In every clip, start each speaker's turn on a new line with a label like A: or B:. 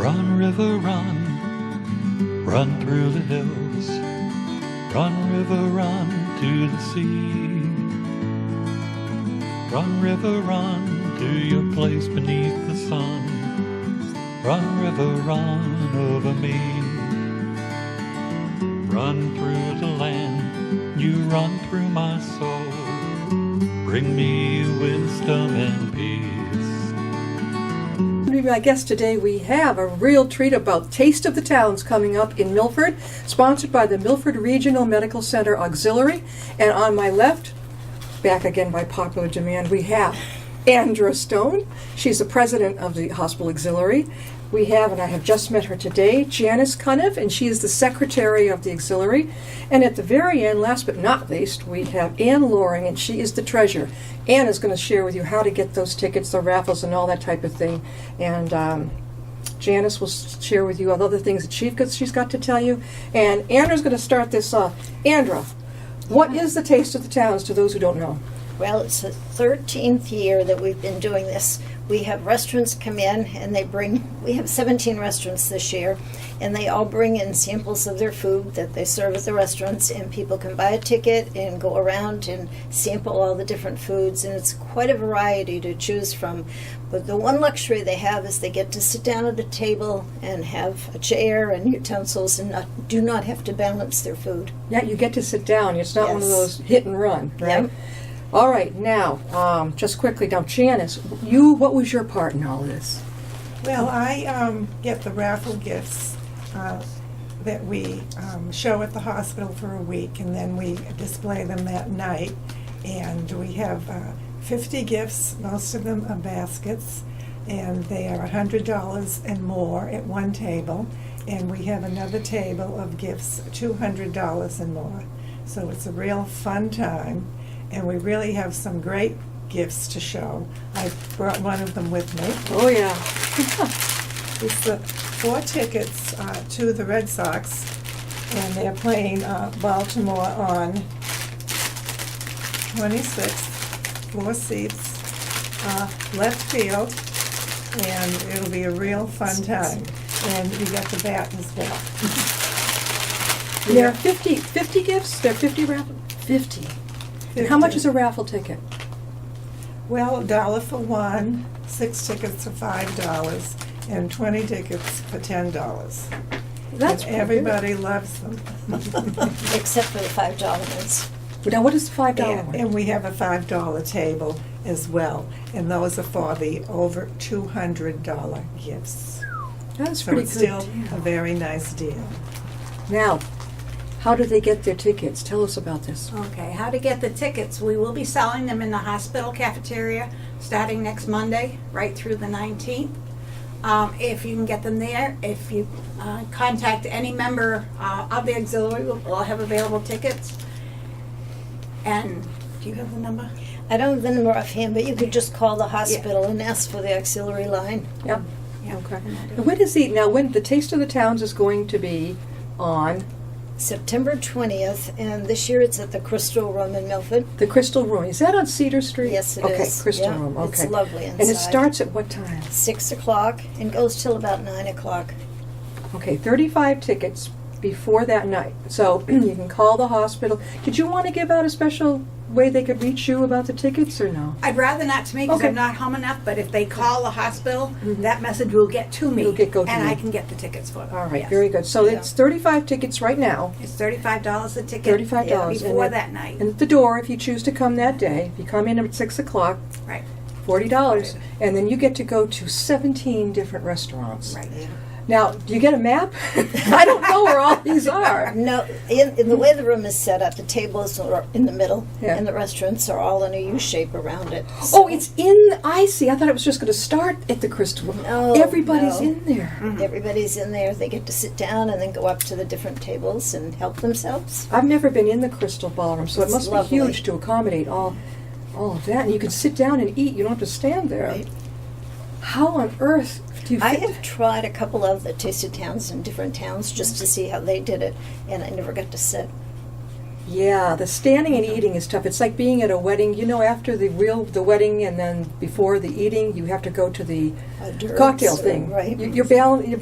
A: Run, river, run, run through the hills. Run, river, run to the sea. Run, river, run to your place beneath the sun. Run, river, run over me. Run through the land, you run through my soul. Bring me wisdom and peace.
B: My guest today, we have a real treat about Taste of the Towns coming up in Milford, sponsored by the Milford Regional Medical Center Auxiliary. And on my left, back again by popular demand, we have Andra Stone. She's the president of the Hospital Auxiliary. We have, and I have just met her today, Janice Cuniff, and she is the secretary of the Auxiliary. And at the very end, last but not least, we have Ann Loring, and she is the treasurer. Ann is going to share with you how to get those tickets, the raffles, and all that type of thing. And Janice will share with you other things that she's got to tell you. And Andra's going to start this off. Andra, what is the Taste of the Towns to those who don't know?
C: Well, it's the 13th year that we've been doing this. We have restaurants come in and we have 17 restaurants this year, and they all bring in samples of their food that they serve at the restaurants, and people can buy a ticket and go around and sample all the different foods, and it's quite a variety to choose from. But the one luxury they have is they get to sit down at a table and have a chair and utensils and do not have to balance their food.
B: Yeah, you get to sit down. It's not one of
C: Yes.
B: those hit and run, right?
C: Yep.
B: All right, now, just quickly, now, Janice, what was your part in all this?
D: Well, I get the raffle gifts that we show at the hospital for a week, and then we display them that night. And we have 50 gifts. Most of them are baskets, and they are $100 and more at one table. And we have another table of gifts, $200 and more. So it's a real fun time. And we really have some great gifts to show. I brought one of them with me.
B: Oh, yeah.
D: It's the 4 tickets to the Red Sox, and they're playing Baltimore on 26th, 4 seats, left field, and it'll be a real fun time. And you got the bat as well.
B: There are 50 gifts? There are 50 raffle? 50. And how much is a raffle ticket?
D: Well, $1 for one, 6 tickets for $5, and 20 tickets for $10.
B: That's
D: And everybody loves them.
C: Except for the $5 ones.
B: Now, what is the $5
D: And,
B: one?
D: and we have a $5 table as well, and those are for the over $200 gifts.
B: That's
D: So
B: pretty
D: it's
B: good
D: still
B: deal.
D: a very nice deal.
B: Now, how do they get their tickets? Tell us about this.
E: Okay, how to get the tickets. We will be selling them in the hospital cafeteria starting next Monday, right through the 19th. If you can get them there, if you contact any member of the auxiliary, we'll have available tickets. And do you have the number?
C: I don't have the number offhand, but you could just call the hospital and ask for the auxiliary line.
B: Yep.
E: Yeah.
B: Okay. And when the Taste of the Towns is going to be on
C: September 20th, and this year it's at the Crystal Room in Milford.
B: the Crystal Room. Is that on Cedar Street?
C: Yes, it
B: okay,
C: is.
B: Crystal
C: Yeah,
B: Room. Okay.
C: it's lovely inside.
B: And it starts at what time?
C: 6 o'clock and goes till about 9 o'clock.
B: Okay, 35 tickets before that night. So you can call the hospital. Did you want to give out a special way they could reach you about the tickets or no?
E: I'd rather not to me because
B: Okay.
E: I'm not home enough, but if they call the hospital, that message will get to me.
B: Go to
E: and
B: you.
E: I can get the tickets for them.
B: All right,
E: Yes.
B: very good. So
C: Yeah.
B: it's 35 tickets right now.
E: It's $35 a ticket.
B: $35.
E: Before
B: and
E: that night.
B: And at the door, if you choose to come that day, if you come in at 6 o'clock,
E: Right,
B: $40. And then you get to go to 17 different restaurants.
E: right.
B: Now, do you get a map? I don't know where all these are.
C: No, in the way the room is set up, the tables are in the middle,
B: Yeah.
C: and the restaurants are all in a U shape around it.
B: Oh, it's in, I see. I thought it was just going to start at the Crystal Room.
C: No,
B: Everybody's
C: no.
B: in there.
C: Everybody's in there. They get to sit down and then go up to the different tables and help themselves.
B: I've never been in the Crystal Ballroom, so it
C: It's
B: must
C: lovely.
B: be huge to accommodate all of that. And you can sit down and eat. You don't have to stand there.
C: Right.
B: How on earth do you
C: I
B: fit?
C: have tried a couple of the tasted towns in different towns just to see how they did it, and I never got to sit.
B: Yeah, the standing and eating is tough. It's like being at a wedding. You know, after the wedding and then before the eating, you have to go to the
C: Hors
B: cocktail
C: d'oeuvres,
B: thing.
C: right.
B: You're balancing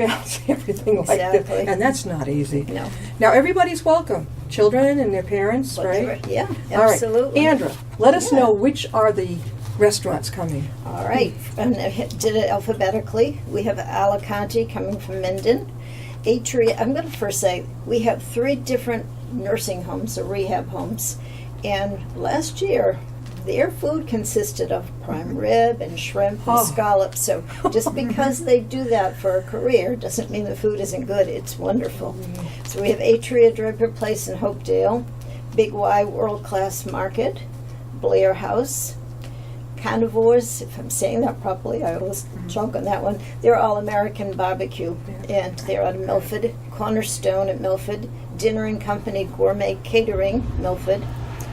B: everything like that,
C: Exactly.
B: and that's not easy.
C: No.
B: Now everybody's welcome, children and their parents, right?
C: Yeah,
B: All right.
C: absolutely.
B: Andra, let us
C: Yeah.
B: know which are the restaurants coming.
C: All right, and I did it alphabetically. We have Alicante coming from Minden. Atria, I'm going to first say we have 3 different nursing homes or rehab homes. And last year, their food consisted of prime rib and shrimp and
B: Oh.
C: scallops. So just because they do that for a career doesn't mean the food isn't good. It's wonderful. So we have Atria Draper Place in Hopedale, Big Y World Class Market, Blair House, Carnivores, if I'm saying that properly, I always choke on that one. They're all American barbecue, and they're out of Milford. Cornerstone at Milford, Dinner and Company Gourmet Catering, Milford,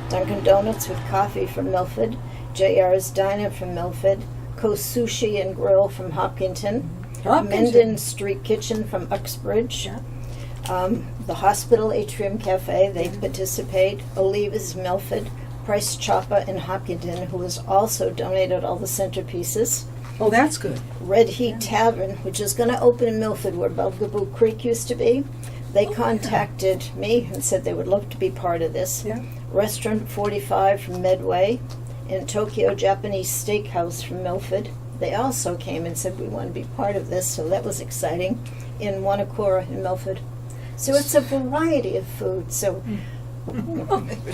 C: Dunkin' Donuts with Coffee from Milford, JR's Diner from Milford, Coast Sushi and Grill from Hopkinton, Menden Street Kitchen from Uxbridge, the Hospital Atrium Cafe, they participate, Oliva's Milford, Price Chopper in Hopkinton, who has also donated all the centerpieces.
B: Oh, that's good.
C: Red Heat Tavern, which is going to open in Milford where Bugaboo Creek used to be. They contacted me and said they would love to be part of this.
B: Yeah.
C: Restaurant 45 from Medway and Tokyo Japanese Steakhouse from Milford. They also came and said we want to be part of this, so that was exciting. In Wanakura in Milford. So it's a variety of food. So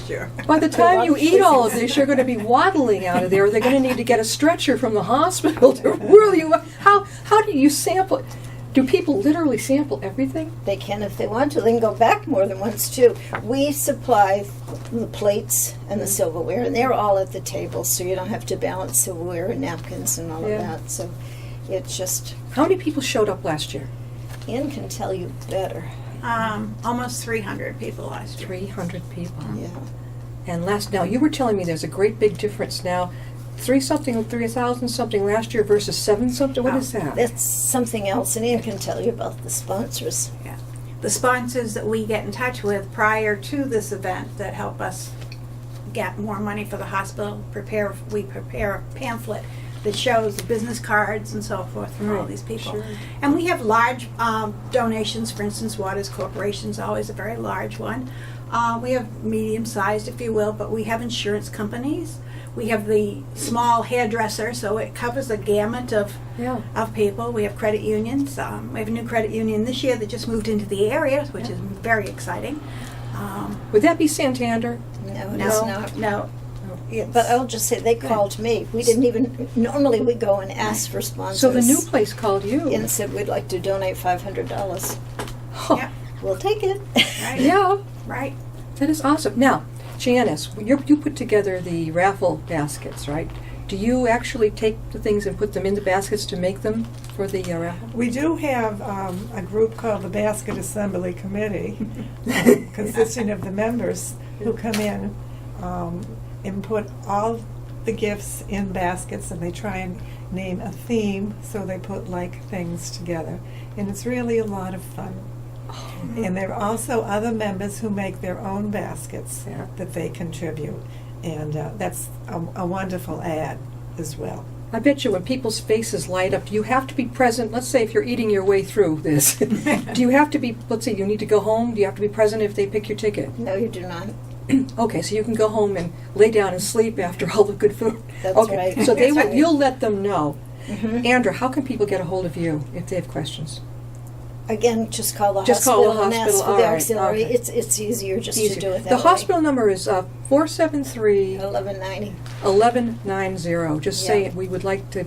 E: Sure.
B: By the time you eat all of this, you're going to be waddling out of there. They're going to need to get a stretcher from the hospital to whirl you up. How do you sample it? Do people literally sample everything?
C: they can if they want to. They can go back more than once too. We supply the plates and the silverware, and they're all at the table, so you don't have to balance silverware and napkins and all
B: Yeah.
C: of that. So it's just,
B: How many people showed up last year?
C: Ann can tell you better.
E: Almost 300 people last year.
B: 300 people.
C: Yeah.
B: And now you were telling me there's a great big difference now. 3,000 something last year versus 7 something. What is that?
C: That's something else, and Ann can tell you about the sponsors.
E: Yeah. The sponsors that we get in touch with prior to this event that help us get more money for the hospital, we prepare a pamphlet that shows the business cards and so forth from all
B: Right,
E: these people.
B: sure.
E: And we have large donations. For instance, Waters Corporation is always a very large one. We have medium-sized, if you will, but we have insurance companies. We have the small hairdresser, so it covers a gamut of
B: Yeah.
E: people. We have credit unions. We have a new credit union this year that just moved into the area, which is very exciting.
B: Would that be Santander?
C: No,
E: No,
C: it's not.
E: no.
C: But I'll just say they called me. We didn't even, normally we go and ask for sponsors.
B: So the new place called you.
C: And said we'd like to donate $500.
B: Huh.
E: Yeah,
C: We'll take it.
E: right.
B: Yeah,
E: Right.
B: that is awesome. Now, Janice, you put together the raffle baskets, right? Do you actually take the things and put them in the baskets to make them for the raffle?
D: We do have a group called the Basket Assembly Committee, consisting of the members who come in and put all the gifts in baskets, and they try and name a theme, so they put like things together. And it's really a lot of fun. And there are also other members who make their own baskets
B: Yeah.
D: that they contribute. And that's a wonderful ad as well.
B: I bet you when people's faces light up, do you have to be present? Let's say if you're eating your way through this, do you have to be, let's say you need to go home, do you have to be present if they pick your ticket?
C: No, you do not.
B: Okay, so you can go home and lay down and sleep after all the good food.
C: That's
B: Okay,
C: right.
B: so they
C: That's
B: will,
C: right.
B: you'll let them know.
C: Mhm.
B: Andra, how can people get a hold of you if they have questions?
C: Again, just call the
B: Just call
C: hospital
B: the
C: and ask
B: hospital,
C: for the
B: all right,
C: auxiliary.
B: okay.
C: It's easier just to do it that
B: The
C: way.
B: hospital number is 473
C: 1190.
B: 1190. Just say
C: Yeah.
B: it. We would like to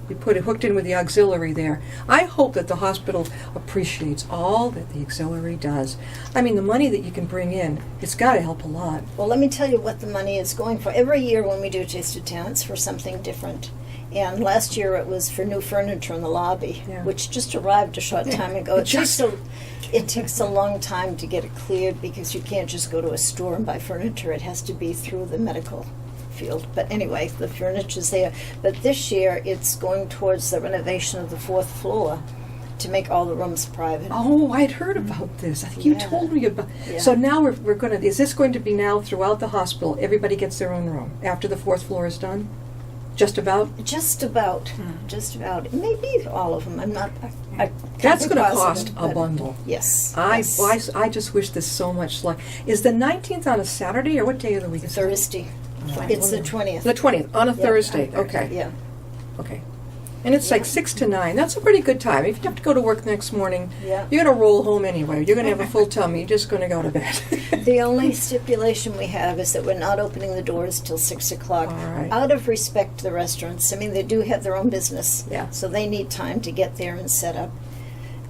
B: be hooked in with the auxiliary there. I hope that the hospital appreciates all that the auxiliary does. I mean, the money that you can bring in, it's got to help a lot.
C: Well, let me tell you what the money is going for. Every year when we do Taste of Town, it's for something different. And last year it was for new furniture in the lobby,
B: Yeah.
C: which just arrived a short time ago. It takes a long time to get it cleared because you can't just go to a store and buy furniture. It has to be through the medical field. But anyway, the furniture's there. But this year it's going towards the renovation of the 4th floor to make all the rooms private.
B: Oh, I'd heard about this. I think you
C: Yeah.
B: told me about.
C: Yeah.
B: So now we're going to. Is this going to be now throughout the hospital? Everybody gets their own room after the 4th floor is done. Just about.
C: Just about. Just about. Maybe all of them. I'm not. I can't
B: That's
C: be
B: going to
C: positive,
B: cost a
C: but
B: bundle.
C: Yes.
B: I,
C: yes.
B: well, I just wish this so much luck. Is the 19th on a Saturday or what day of the week is it?
C: Thursday. It's the 20th.
B: The 20th on a
C: Yeah,
B: Thursday.
E: on Thursday.
B: Okay.
C: Yeah.
B: Okay. And it's like 6 to 9. That's a pretty good time. If you have to go to work next morning,
C: Yeah.
B: you're going to roll home anyway. You're going to have a full tummy. You're just going to go to bed.
C: The only stipulation we have is that we're not opening the doors till 6 o'clock.
B: All right.
C: Out of respect to the restaurants. I mean, they do have their own business.
B: Yeah.
C: So they need time to get there and set up.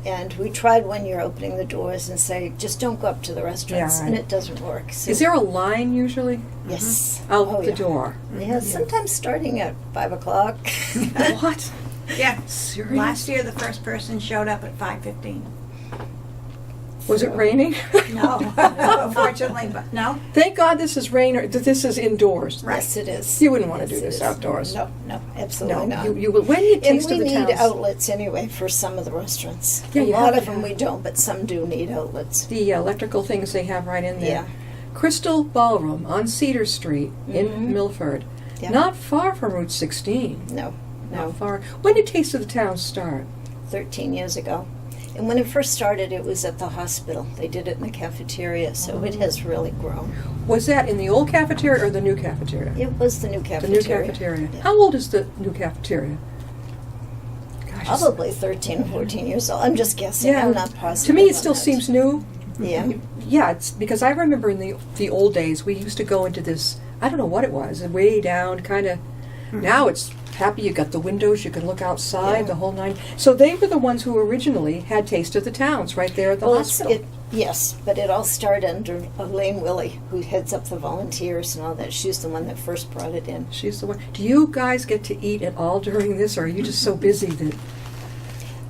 C: And we tried one year opening the doors and say, just don't go up to the restaurants.
B: Yeah,
C: And
B: right.
C: it doesn't work. So
B: Is there a line usually
C: Yes.
B: out
C: Oh,
B: the
C: yeah.
B: door?
C: Yeah, sometimes starting at 5 o'clock.
B: What?
E: Yeah.
B: Serious?
E: Last year, the first person showed up at 5:15.
B: Was it raining?
E: No, unfortunately, but no.
B: Thank God this is rain or this is indoors.
E: Right.
C: Yes, it is.
B: You wouldn't want to
C: Yes,
B: do
C: it
B: this
C: is.
B: outdoors.
C: No, no, absolutely
B: No,
C: not.
B: you will. When you
C: And
B: taste
C: we
B: of the
C: need
B: towns,
C: outlets anyway for some of the restaurants.
B: Yeah,
C: a
B: you
C: lot
B: have
C: of
B: to
C: them
B: have-
C: we don't, but some do need outlets.
B: the electrical things they have right in there.
C: Yeah.
B: Crystal Ballroom on Cedar Street in
C: Mhm.
B: Milford,
C: Yeah.
B: not far from Route 16.
C: No, no.
B: Not far. When did Taste of the Town start?
C: 13 years ago. And when it first started, it was at the hospital. They did it in the cafeteria, so it has really grown.
B: Was that in the old cafeteria or the new cafeteria?
C: It was the new
B: The
C: cafeteria.
B: new cafeteria.
C: Yeah.
B: How old is the new cafeteria? Gosh, it's-
C: Probably 13 or 14 years old. I'm just guessing.
B: Yeah.
C: I'm not positive.
B: To me, it
C: on
B: still
C: that.
B: seems new.
C: Yeah.
B: Yeah, it's because I remember in the old days we used to go into this. I don't know what it was. Way down, kind of. Now it's happy. You got the windows. You can look outside.
C: Yeah.
B: The whole nine. So they were the ones who originally had Taste of the Towns right there at the
C: Well,
B: hospital.
C: yes, but it all started under Elaine Willie, who heads up the volunteers and all that. She's the one that first brought it in.
B: She's the one. Do you guys get to eat at all during this, or are you just so busy that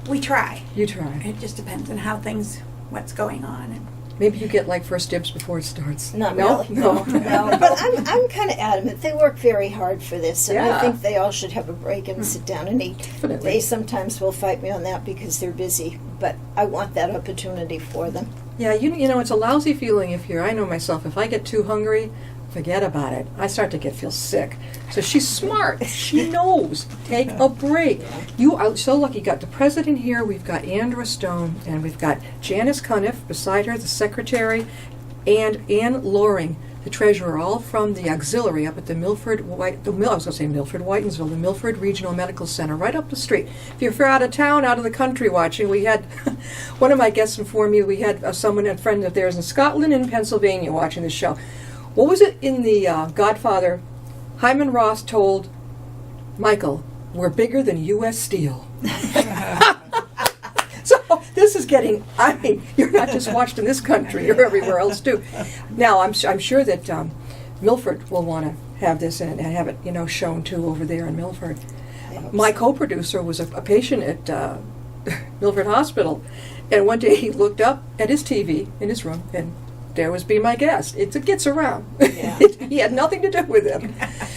E: We try.
B: you try?
E: It just depends on how things, what's going on. And
B: Maybe you get like first dibs before it starts.
C: Not
B: no?
C: really.
B: No.
C: No, but I'm kind of adamant. They work very hard for this, and
B: Yeah.
C: I think they all should have a break and sit down and eat.
B: Definitely.
C: They sometimes will fight me on that because they're busy, but I want that opportunity for them.
B: Yeah, you know, it's a lousy feeling if you're. I know myself. If I get too hungry, forget about it. I start to feel sick. So she's smart. She knows. Take a break. You are so lucky. You got the president here. We've got Andra Stone, and we've got Janice Cuniff beside her, the secretary, and Ann Loring, the treasurer, all from the auxiliary up at the Milford Whitensville, the Milford Regional Medical Center, right up the street. If you're out of town, out of the country watching, we had one of my guests informed me we had a friend of theirs in Scotland and Pennsylvania watching the show. What was it in the Godfather? Hyman Roth told Michael, "We're bigger than U.S. Steel." So this is getting. I mean, you're not just watched in this country; you're everywhere else too. Now, I'm sure that Milford will want to have this and have it, shown too over there in Milford.
C: I hope
B: My
C: so.
B: co-producer was a patient at Milford Hospital, and one day he looked up at his TV in his room, and there was Be My Guest. It gets around.
C: Yeah.
B: He had nothing to do with him.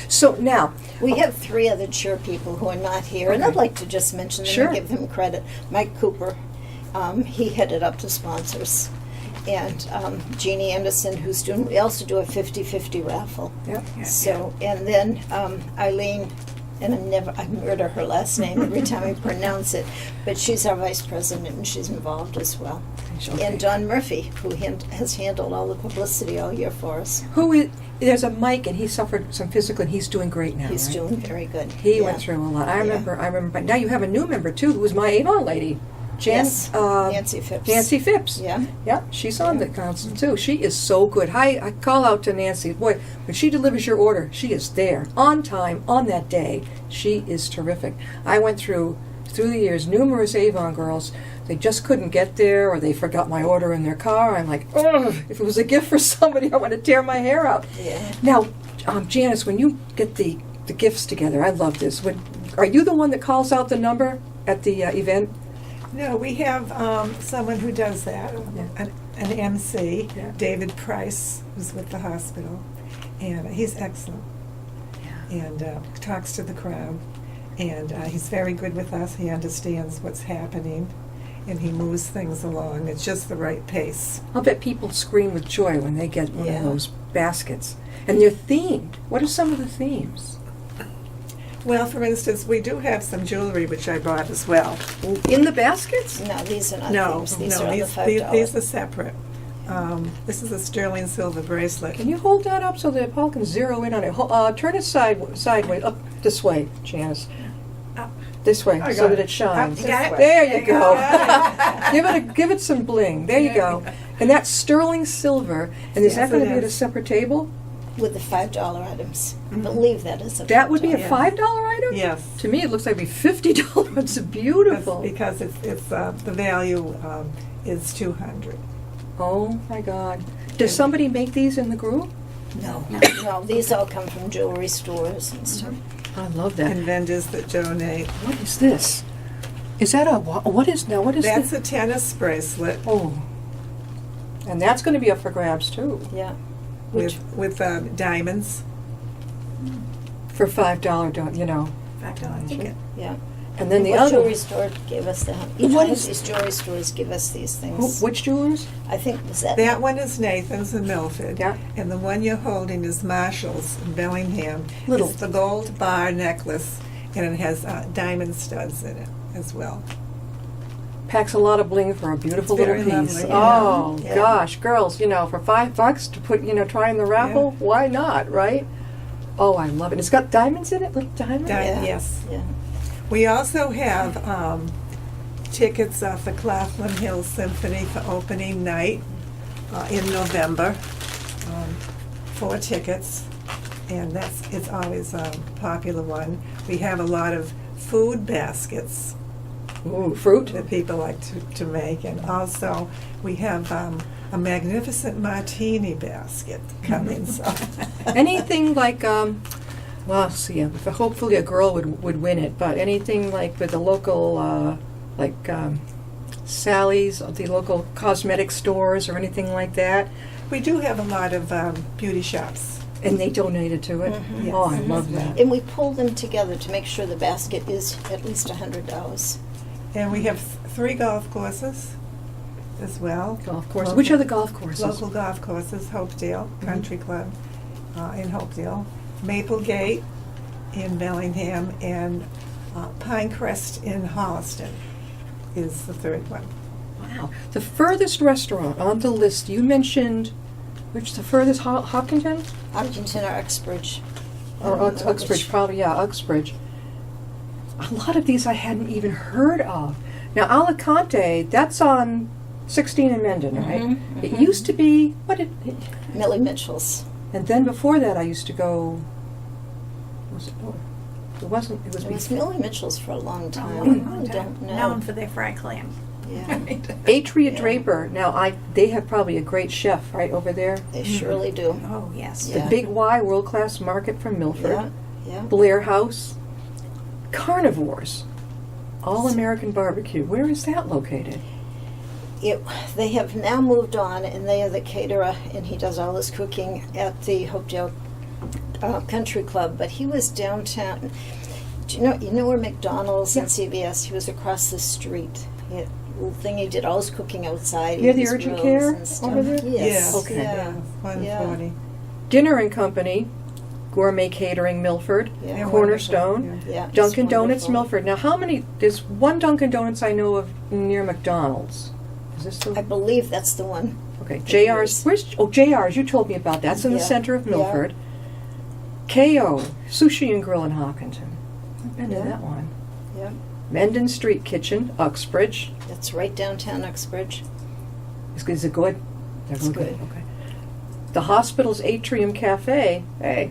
B: So now,
C: We have 3 other chair people who are not here, and
B: Okay.
C: I'd like to just mention them
B: Sure.
C: and give them credit. Mike Cooper, he headed up the sponsors, and Jeannie Anderson, who's doing. We also do a 50-50 raffle.
B: yeah.
C: So, and then Eileen, and I murder her last name every time I pronounce it, but she's our vice president and she's involved as well.
B: Okay.
C: And Don Murphy, who has handled all the publicity all year for us.
B: Who is? There's a Mike, and he suffered some physical, and he's doing great now.
C: He's
B: right?
C: doing very good.
B: He
C: Yeah.
B: went through a lot. I
C: Yeah.
B: remember. But now you have a new member too, who was my Avon lady,
C: Yes, Nancy Phipps.
B: Nancy Phipps.
C: Yeah.
B: Yeah, she's on the council too. She is so good. I call out to Nancy. Boy, when she delivers your order, she is there on time on that day. She is terrific. I went through the years numerous Avon girls. They just couldn't get there, or they forgot my order in their car. I'm like, ugh! If it was a gift for somebody, I want to tear my hair out.
C: Yeah.
B: Now, Janice, when you get the gifts together, I love this. Are you the one that calls out the number at the event?
D: No, we have someone who does that,
B: Yeah.
D: an MC,
B: Yeah.
D: David Price, who's with the hospital, and he's excellent. And talks to the crowd, and he's very good with us. He understands what's happening, and he moves things along. It's just the right pace.
B: I'll bet people scream with joy when they get one
C: Yeah.
B: of those baskets. And they're themed. What are some of the themes?
D: Well, for instance, we do have some jewelry which I bought as well.
B: In the baskets?
C: No, these are not
D: No,
C: themes. These
D: no,
C: are on the
D: these
C: $5.
D: are separate. This is a sterling silver bracelet.
B: Can you hold that up so that Paul can zero in on it? Turn it sideways, up this way, Janice.
E: Up.
B: This way,
D: I
B: so
D: got
B: that
D: it.
B: it shines.
E: You got it?
B: There you go.
D: Got
B: give it some bling. There you go. And that's sterling silver. And is
D: Yes,
B: that going
D: it
B: to be at a
D: is.
B: separate table?
C: With the $5 items. I believe that is a
B: That would be a
C: $5.
D: Yeah.
B: $5 item?
D: Yes.
B: To me, it looks like it'd be $50. It's beautiful.
D: Because it's the value is 200.
B: Oh my God. Does somebody make these in the group?
C: No, no, these all come from jewelry stores and stuff.
B: I love that.
D: And vendors that donate.
B: What is this? Is that what is
D: That's
B: this?
D: a tennis bracelet
B: Oh. And that's going to be up for grabs too.
C: Yeah. Which,
D: with diamonds.
B: For $5,
E: $5 ticket.
C: yeah.
B: And then the
C: What
B: other.
C: jewelry store gave us the? Each
B: What
C: one
B: is-
C: of these jewelry stores give us these things.
B: Which jewelers?
C: I think was that.
D: That one is Nathan's in Milford.
B: Yeah.
D: And the one you're holding is Marshall's in Bellingham.
B: Little.
D: It's the gold bar necklace, and it has diamond studs in it as well.
B: Packs a lot of bling for a beautiful
D: It's
B: little
D: very
B: piece.
D: lovely,
B: Oh
C: yeah.
B: gosh, girls, for $5 to put, try in the raffle, why not, right? Oh, I love it. It's got diamonds in it, little diamonds.
C: Yeah.
D: Yes.
C: Yeah.
D: We also have tickets for Claflin Hill Symphony for opening night in November. 4 tickets, and it's always a popular one. We have a lot of food baskets
B: Ooh, fruit.
D: that people like to make, and also we have a magnificent martini basket coming. So
B: Anything like, well, see, hopefully a girl would win it, but anything like with the local, Sally's, the local cosmetic stores or anything like that,
D: we do have a lot of beauty shops.
B: and they donated to it.
C: Mhm.
B: Oh, I
D: Yes.
B: love that.
C: And we pull them together to make sure the basket is at least $100.
D: And we have 3 golf courses as well.
B: Golf course.
D: Local-
B: Which are the golf courses?
D: Local golf courses, Hopedale Country Club in Hopedale, Maplegate in Bellingham, and Pinecrest in Holliston is the 3rd one.
B: Wow. The furthest restaurant on the list, you mentioned, which the furthest, Hopkinton?
C: Hopkinton or Uxbridge.
B: Or Uxbridge, probably, yeah, Uxbridge. A lot of these I hadn't even heard of. Now, Alicante, that's on 16 and Mendon, right?
C: Mhm,
B: It
C: mhm.
B: used to be,
C: Millie Mitchell's.
B: and then before that I used to go, was it, oh, it wasn't, it was
C: It was
B: before.
C: Millie Mitchell's for a long time.
E: Long
C: I
E: time.
C: don't know.
E: Known for their fried clam.
C: Yeah,
B: Atria
C: Yeah.
B: Draper, now they have probably a great chef right over there.
C: they surely do.
E: Oh, yes.
B: The
C: Yeah.
B: Big Y World Class Market from Milford.
C: Yeah, yeah.
B: Blair House. Carnivores. All American Barbecue. Where is that located?
C: They have now moved on, and they are the caterer, and he does all his cooking at the Hopedale Country Club. But he was downtown. Do you know where McDonald's and CVS? He was across the street. He had a little thing. He did all his cooking outside.
B: Near
C: in
B: the
C: his
B: urgent
C: grills
B: care
C: and stuff.
B: over there?
C: Yes.
B: Okay.
C: Yeah.
D: 140.
B: Dinner and Company. Gourmet Catering Milford.
C: Yeah.
D: They're
B: Cornerstone.
D: wonderful,
C: Yeah, it's
B: Dunkin' Donuts
C: wonderful.
B: Milford. Now, how many? There's one Dunkin' Donuts I know of near McDonald's. Is this
C: I
B: the?
C: believe that's the one.
B: Okay,
C: it
B: JR's.
C: is.
B: Where's? Oh, JR's. You told me about that. That's in the
C: Yeah,
B: center of
C: yeah.
B: Milford. KO Sushi and Grill in Hopkinton. I've been to
C: Yeah.
B: that one.
C: Yeah,
B: Mendon Street Kitchen, Uxbridge.
C: that's right downtown Uxbridge.
B: Is it good?
C: It's good.
B: Okay. The hospital's Atrium Cafe. Hey.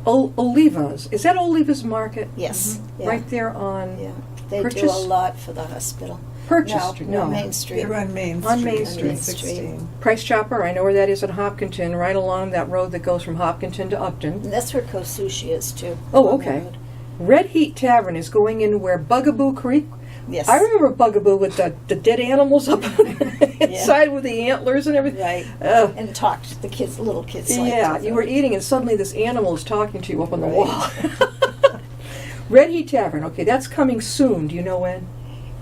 B: Oliva's. Is that Oliva's Market?
C: Yes. Yeah.
B: Right there on
C: Yeah, they do
B: Purchase-
C: a lot for the hospital.
B: Purchase
C: No,
B: Street.
C: no, Main Street.
D: They're on Main Street.
B: On Main Street.
D: 16.
B: Price Chopper. I know where that is in Hopkinton, right along that road that goes from Hopkinton to Upton.
C: And that's where Co Sushi is too.
B: Oh,
C: on the
B: okay.
C: road.
B: Red Heat Tavern is going in where Bugaboo Creek.
C: Yes.
B: I remember Bugaboo with the dead animals up inside with the antlers and everything.
C: Right.
B: Ugh.
C: And talked the kids, little kids. liked
B: Yeah,
C: it.
B: you were eating and suddenly this animal is talking to you up on the
C: Right.
B: wall. Red Heat Tavern. Okay, that's coming soon. Do you know when?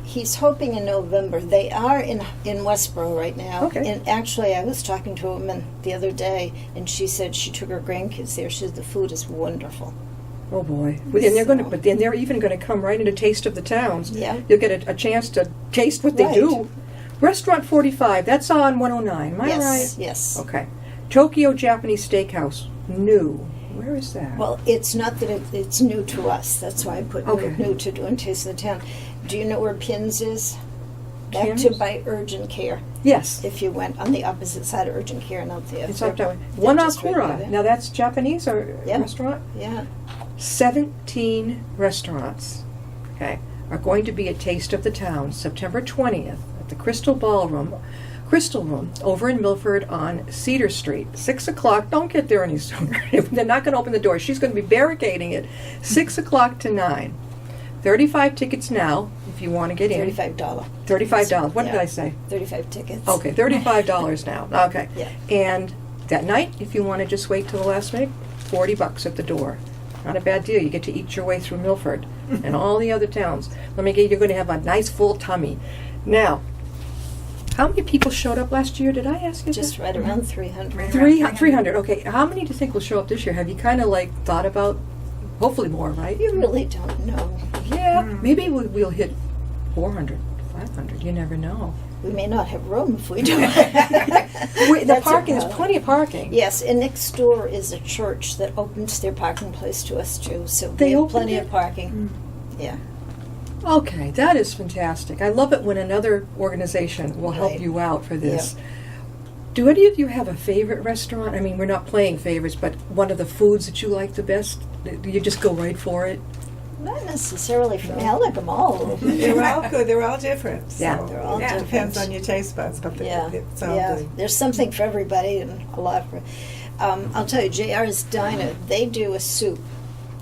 C: He's hoping in November. They are in Westboro right now.
B: Okay.
C: And actually, I was talking to a woman the other day, and she said she took her grandkids there. She said the food is wonderful.
B: Oh boy! And they're going to,
C: So-
B: but then they're even going to come right into Taste of the Towns.
C: Yeah.
B: You'll get a chance to taste what they
C: Right.
B: do. Restaurant 45. That's on 109. Am I
C: Yes,
B: right?
C: yes.
B: Okay. Tokyo Japanese Steakhouse. New. Where is that?
C: Well, it's not that it's new to us. That's why I put
B: Okay.
C: new to doing Taste of the Town. Do you know where Pins is? Back
B: Pins?
C: to by Urgent Care.
B: Yes.
C: If you went on the opposite side of Urgent Care and out there.
B: It's up that way.
C: They're just right
B: Wanakura.
C: there.
B: Now that's Japanese or
C: Yeah.
B: restaurant?
C: Yeah.
B: 17 restaurants, okay, are going to be at Taste of the Town September 20th at the Crystal Room over in Milford on Cedar Street. 6 o'clock. Don't get there any sooner. They're not going to open the door. She's going to be barricading it 6 o'clock to 9. 35 tickets now if you want to get in.
C: $35.
B: $35. What did
C: Yeah.
B: I say?
C: 35 tickets.
B: Okay, $35 now. Okay.
C: Yeah.
B: And that night, if you want to just wait till the last minute, $40 at the door. Not a bad deal. You get to eat your way through Milford and all the other towns. Let me get you're going to have a nice full tummy. Now, how many people showed up last year? Did I ask you
C: Just
B: that?
C: right around 300.
B: 300. Okay. How many do you think will show up this year? Have you kind of like thought about? Hopefully more, right?
C: You really don't know.
B: Yeah. Maybe we'll hit 400, 500. You never know.
C: We may not have room if we do.
B: The
C: That's
B: parking,
C: a
B: there's
C: problem.
B: plenty of parking.
C: Yes, and next door is a church that opens their parking place to us too. So
B: They
C: we have
B: opened
C: plenty
B: it?
C: of parking. Yeah.
B: Okay, that is fantastic. I love it when another organization will help
C: Right.
B: you out for this. Do any of you have a favorite restaurant? I mean, we're not playing favorites, but one of the foods that you like the best? Do you just go right for it?
C: Not necessarily for me. I like them all.
D: They're all good. They're all different. So
B: Yeah.
C: They're all
D: it
C: different.
D: depends on your taste buds, but
C: Yeah,
D: it's all
C: yeah.
D: good.
C: There's something for everybody and a lot for. I'll tell you, JR's Diner. They do a soup,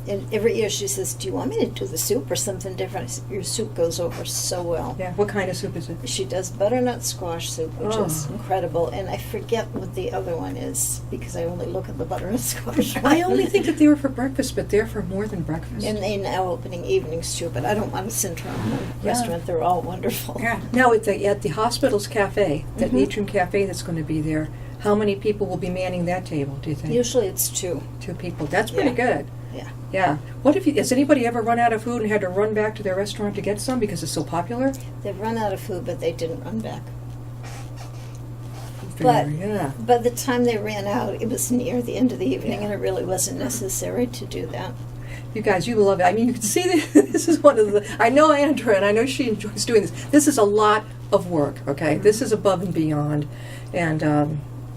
C: and every year she says, "Do you want me to do the soup or something different?" I said, "Your soup goes over so well."
B: Yeah. What kind of soup is it?
C: She does butternut squash soup, which is
B: Oh.
C: incredible, and I forget what the other one is because I only look at the butternut squash.
B: I only think that they were for breakfast, but they're for more than breakfast.
C: And they now opening evenings too, but I don't want to syndrome the
B: Yeah.
C: restaurant. They're all wonderful.
E: Yeah.
B: Now, at the hospital's cafe, that
C: Mhm.
B: atrium cafe that's going to be there, how many people will be manning that table, do you think?
C: Usually it's 2.
B: 2 people. That's pretty
C: Yeah.
B: good.
C: Yeah.
B: Yeah. What if has anybody ever run out of food and had to run back to their restaurant to get some because it's so popular?
C: They've run out of food, but they didn't run back. But-
B: Yeah.
C: By the time they ran out, it was near the end of the evening, and it really wasn't necessary to do that.
B: You guys, you love it. I mean, you can see this is one of the. I know Andra, and I know she enjoys doing this. This is a lot of work. Okay, this is above and beyond, and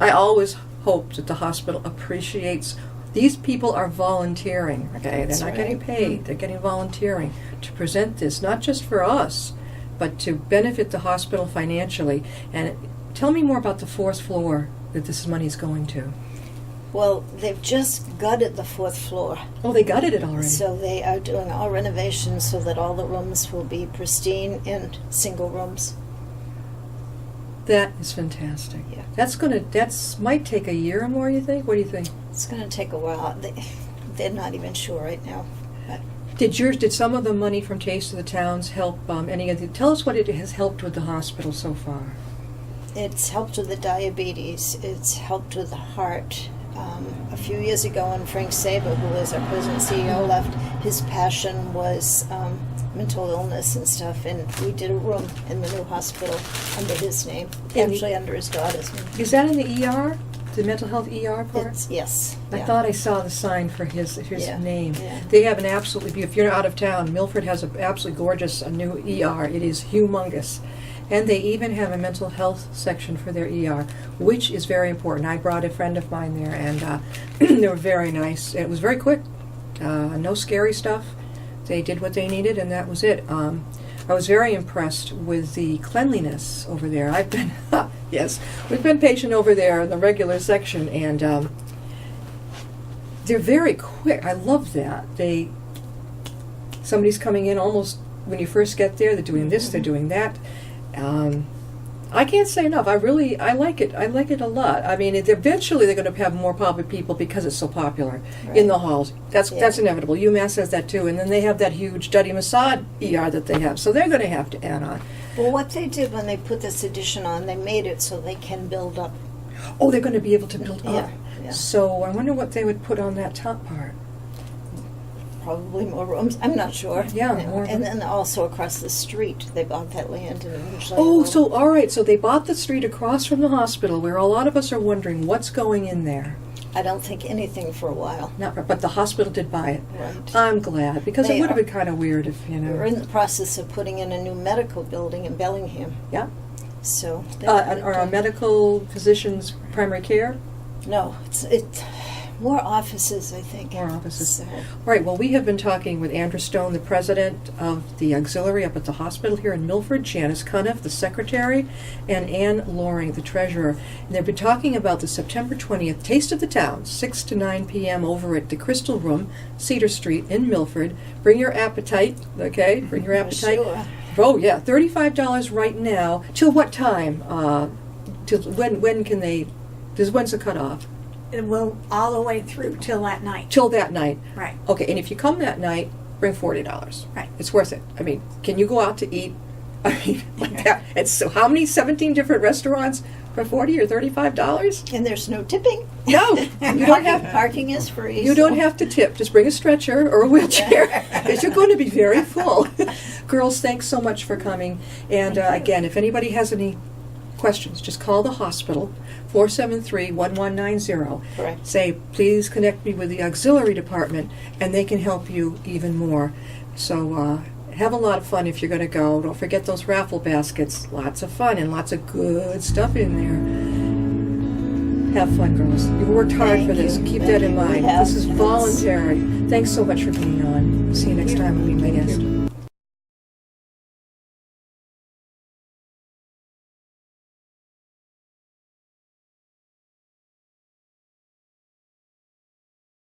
B: I always hope that the hospital appreciates. These people are volunteering. Okay, they're
C: That's
B: not
C: right.
B: getting paid. They're getting volunteering to present this, not just for us, but to benefit the hospital financially. And tell me more about the 4th floor that this money is going to.
C: Well, they've just gutted the 4th floor,
B: Oh, they gutted it already.
C: so they are doing all renovations so that all the rooms will be pristine and single rooms.
B: That is fantastic.
C: Yeah.
B: That's might take a year or more, you think? What do you think?
C: It's going to take a while. They're not even sure right now. But
B: Did some of the money from Taste of the Towns help any of the, tell us what it has helped with the hospital so far.
C: it's helped with the diabetes. It's helped with the heart. A few years ago, when Frank Saber, who was our president and CEO, left, his passion was mental illness and stuff, and we did a room in the new hospital under his name,
B: And-
C: actually under his daughter's name.
B: Is that in the ER? The mental health ER part?
C: Yes.
B: I
C: yeah.
B: thought I saw the sign for his
C: Yeah,
B: name.
C: yeah.
B: They have an absolutely beautiful, if you're out of town, Milford has an absolutely gorgeous new ER. It is humongous. And they even have a mental health section for their ER, which is very important. I brought a friend of mine there, and they were very nice. It was very quick. No scary stuff. They did what they needed, and that was it. I was very impressed with the cleanliness over there. I've been, yes, we've been patient over there in the regular section, and they're very quick. I love that. Somebody's coming in almost when you first get there. They're doing this, they're doing that. I can't say enough. I like it. I like it a lot. I mean, eventually they're going to have more public people because it's so popular in the halls. That's inevitable. UMass has that too, and then they have that huge Duddy Masad ER that they have, so they're going to have to add on.
C: Well, what they did when they put this addition on, they made it so they can build up.
B: Oh, they're going to be able to build up.
C: Yeah.
B: So I wonder what they would put on that top part.
C: Probably more rooms. I'm not sure.
B: Yeah,
C: And,
B: more
C: and
B: rooms.
C: then also across the street, they bought that land and eventually.
B: Oh, so all right. So they bought the street across from the hospital, where a lot of us are wondering what's going in there.
C: I don't think anything for a while.
B: Not, but the hospital did buy it.
C: Right.
B: I'm glad, because
C: They
B: it would have
C: are-
B: been kind of weird if
C: We're in the process of putting in a new medical building in Bellingham.
B: Yeah.
C: So.
B: Or a medical physician's primary care.
C: No, it's more offices, I think.
B: More offices.
C: So,
B: All right, well, we have been talking with Andra Stone, the president of the auxiliary up at the hospital here in Milford, Janice Cuniff, the secretary, and Ann Loring, the treasurer. And they've been talking about the September 20th Taste of the Town, 6 to 9 p.m. over at the Crystal Room, Cedar Street in Milford. Bring your appetite, okay? Bring your appetite.
C: sure.
B: Oh, yeah, $35 right now. Till what time? Till when can they, when's the cutoff?
E: It will all the way through till that night.
B: Till that night.
E: Right.
B: Okay, and if you come that night, bring $40.
E: Right.
B: It's worth it. I mean, can you go out to eat? I mean, like that. And so how many 17 different restaurants for $40 or $35?
C: And there's no tipping.
B: No, you don't have.
C: Parking is free.
B: You don't have to tip. Just bring a stretcher or a wheelchair, because you're going to be very full. Girls, thanks so much for coming. And again, if anybody has any questions, just call the hospital, 473-1190.
C: Correct.
B: Say, please connect me with the auxiliary department, and they can help you even more. So have a lot of fun if you're going to go. Don't forget those raffle baskets. Lots of fun and lots of good stuff in there. Have fun, girls. You've worked hard
C: Thank
B: for this.
C: you.
B: Keep
C: Thank
B: that in
C: you.
B: mind.
C: We have.
B: This is voluntary. Thanks so much for being on. See you next time when we meet.